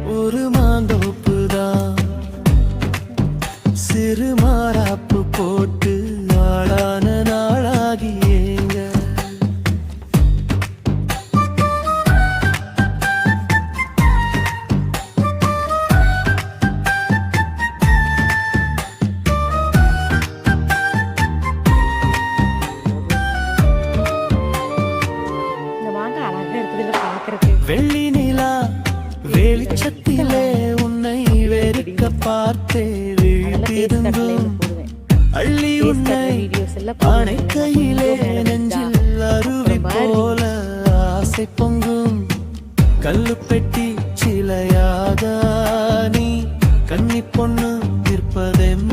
ஒரு மாந்தோப்புதான் சிறு மாறாப்பு போட்டு நாளான நாளாகியேங்க. வெள்ளி நிலா வெளிச்சத்திலே உன்னை வெறிக்க பார்த்தே விழித்திருந்தும் அள்ளி உன்னை அணைக்கையிலே நெஞ்சில் அருவி போல ஆசை பொங்கும். கல்லு பெட்டி சிலையாக நீ கன்னி பொண்ணு நிற்பதெம்